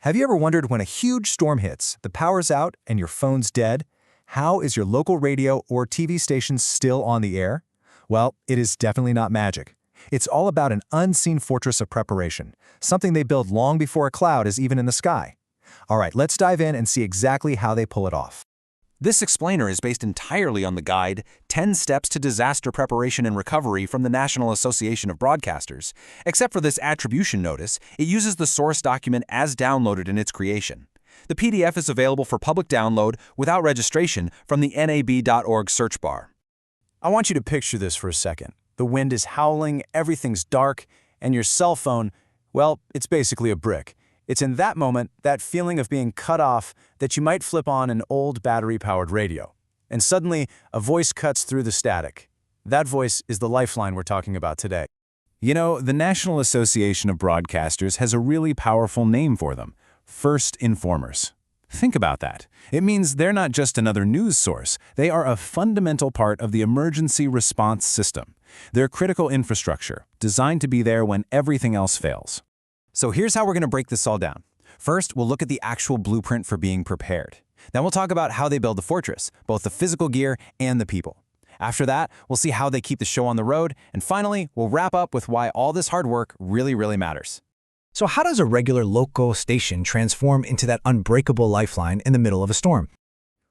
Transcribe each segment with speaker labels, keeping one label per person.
Speaker 1: Have you ever wondered when a huge storm hits, the power's out, and your phone's dead? How is your local radio or TV station still on the air? Well, it is definitely not magic. It's all about an unseen fortress of preparation, something they build long before a cloud is even in the sky. All right, let's dive in and see exactly how they pull it off.
Speaker 2: This explainer is based entirely on the guide 10 Steps to Disaster Preparation and Recovery from the National Association of Broadcasters. Except for this attribution notice, it uses the source document as downloaded in its creation. The PDF is available for public download without registration from the nab.org search bar.
Speaker 3: I want you to picture this for a second. The wind is howling, everything's dark, and your cell phone, well, it's basically a brick. It's in that moment, that feeling of being cut off, that you might flip on an old battery-powered radio. And suddenly, a voice cuts through the static. That voice is the lifeline we're talking about today.
Speaker 4: You know, the National Association of Broadcasters has a really powerful name for them: First Informers. Think about that. It means they're not just another news source. They are a fundamental part of the emergency response system. They're critical infrastructure, designed to be there when everything else fails.
Speaker 1: So here's how we're going to break this all down. First, we'll look at the actual blueprint for being prepared. Then we'll talk about how they build the fortress, both the physical gear and the people. After that, we'll see how they keep the show on the road. And finally, we'll wrap up with why all this hard work really matters.
Speaker 5: So how does a regular local station transform into that unbreakable lifeline in the middle of a storm?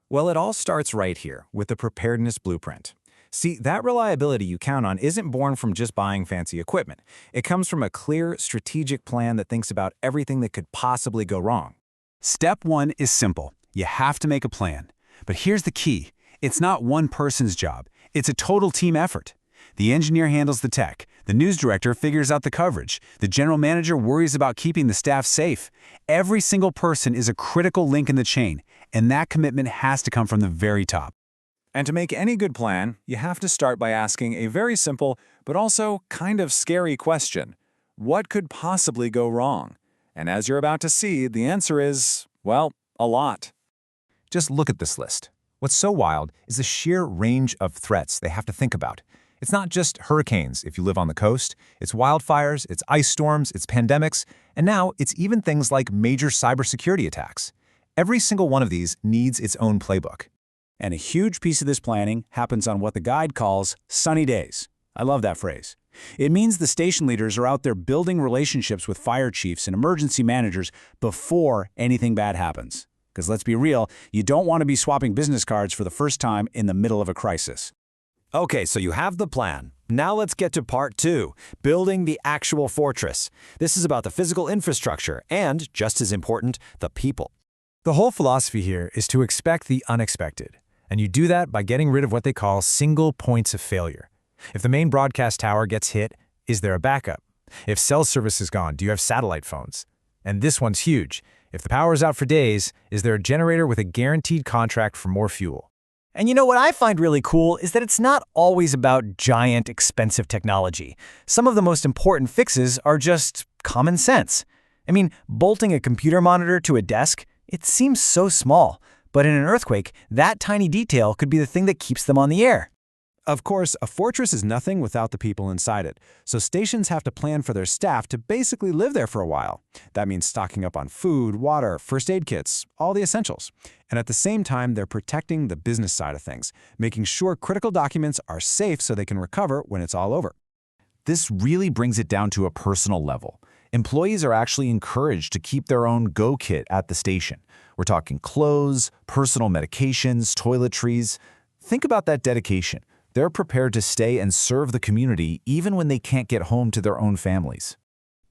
Speaker 1: Well, it all starts right here with the preparedness blueprint. See, that reliability you count on isn't born from just buying fancy equipment. It comes from a clear, strategic plan that thinks about everything that could possibly go wrong.
Speaker 4: Step 1 is simple. You have to make a plan. But here's the key. It's not one person's job. It's a total team effort. The engineer handles the tech. The news director figures out the coverage. The general manager worries about keeping the staff safe. Every single person is a critical link in the chain, and that commitment has to come from the very top.
Speaker 3: And to make any good plan, you have to start by asking a very simple, but also kind of scary question. What could possibly go wrong? And as you're about to see, the answer is, well, a lot.
Speaker 1: Just look at this list. What's so wild is the sheer range of threats they have to think about. It's not just hurricanes if you live on the coast. It's wildfires, it's ice storms, it's pandemics, and now it's even things like major cybersecurity attacks. Every single one of these needs its own playbook.
Speaker 3: And a huge piece of this planning happens on what the guide calls sunny days. I love that phrase. It means the station leaders are out there building relationships with fire chiefs and emergency managers before anything bad happens. Because let's be real, you don't want to be swapping business cards for the first time in the middle of a crisis.
Speaker 1: Okay, so you have the plan. Now let's get to part 2, building the actual fortress. This is about the physical infrastructure and, just as important, the people. The whole philosophy here is to expect the unexpected. And you do that by getting rid of what they call single points of failure. If the main broadcast tower gets hit, is there a backup? If cell service is gone, do you have satellite phones? And this one's huge. If the power is out for days, is there a generator with a guaranteed contract for more fuel?
Speaker 6: And you know what I find really cool is that it's not always about giant, expensive technology. Some of the most important fixes are just common sense. I mean, bolting a computer monitor to a desk, it seems so small. But in an earthquake, that tiny detail could be the thing that keeps them on the air.
Speaker 3: Of course, a fortress is nothing without the people inside it, so stations have to plan for their staff to basically live there for a while. That means stocking up on food, water, first aid kits, all the essentials. And at the same time, they're protecting the business side of things, making sure critical documents are safe so they can recover when it's all over.
Speaker 4: This really brings it down to a personal level. Employees are actually encouraged to keep their own go kit at the station. We're talking clothes, personal medications, toiletries. Think about that dedication. They're prepared to stay and serve the community even when they can't get home to their own families.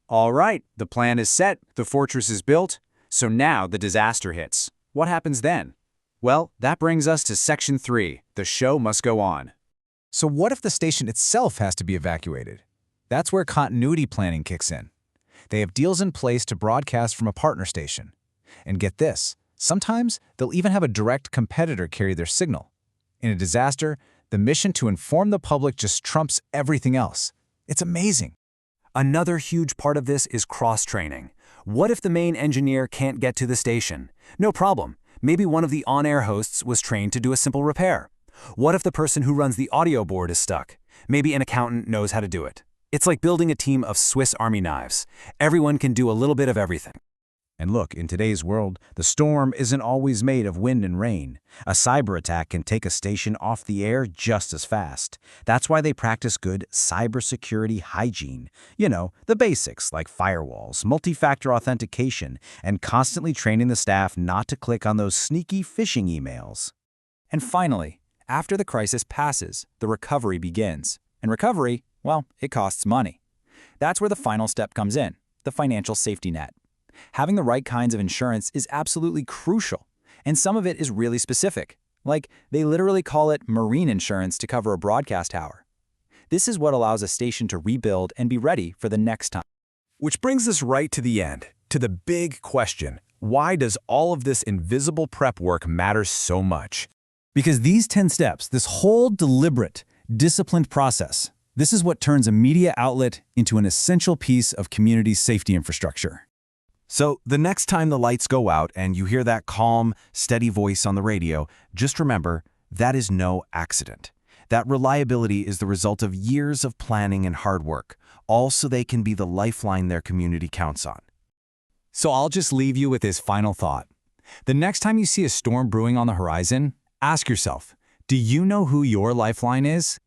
Speaker 3: All right, the plan is set, the fortress is built, so now the disaster hits. What happens then? Well, that brings us to Section 3, the show must go on.
Speaker 1: So what if the station itself has to be evacuated? That's where continuity planning kicks in. They have deals in place to broadcast from a partner station. And get this, sometimes they'll even have a direct competitor carry their signal. In a disaster, the mission to inform the public just trumps everything else. It's amazing.
Speaker 2: Another huge part of this is cross-training. What if the main engineer can't get to the station? No problem. Maybe one of the on-air hosts was trained to do a simple repair. What if the person who runs the audio board is stuck? Maybe an accountant knows how to do it. It's like building a team of Swiss Army knives. Everyone can do a little bit of everything.
Speaker 3: And look, in today's world, the storm isn't always made of wind and rain. A cyber attack can take a station off the air just as fast. That's why they practice good cybersecurity hygiene. You know, the basics like firewalls, multi-factor authentication, and constantly training the staff not to click on those sneaky phishing emails.
Speaker 2: And finally, after the crisis passes, the recovery begins. And recovery, well, it costs money. That's where the final step comes in, the financial safety net. Having the right kinds of insurance is absolutely crucial, and some of it is really specific. Like, they literally call it marine insurance to cover a broadcast tower. This is what allows a station to rebuild and be ready for the next time.
Speaker 3: Which brings us right to the end, to the big question. Why does all of this invisible prep work matter so much?
Speaker 6: Because these 10 steps, this whole deliberate, disciplined process, this is what turns a media outlet into an essential piece of community safety infrastructure.
Speaker 3: So the next time the lights go out and you hear that calm, steady voice on the radio, just remember, that is no accident. That reliability is the result of years of planning and hard work, all so they can be the lifeline their community counts on.
Speaker 6: So I'll just leave you with this final thought. The next time you see a storm brewing on the horizon, ask yourself, do you know who your lifeline is?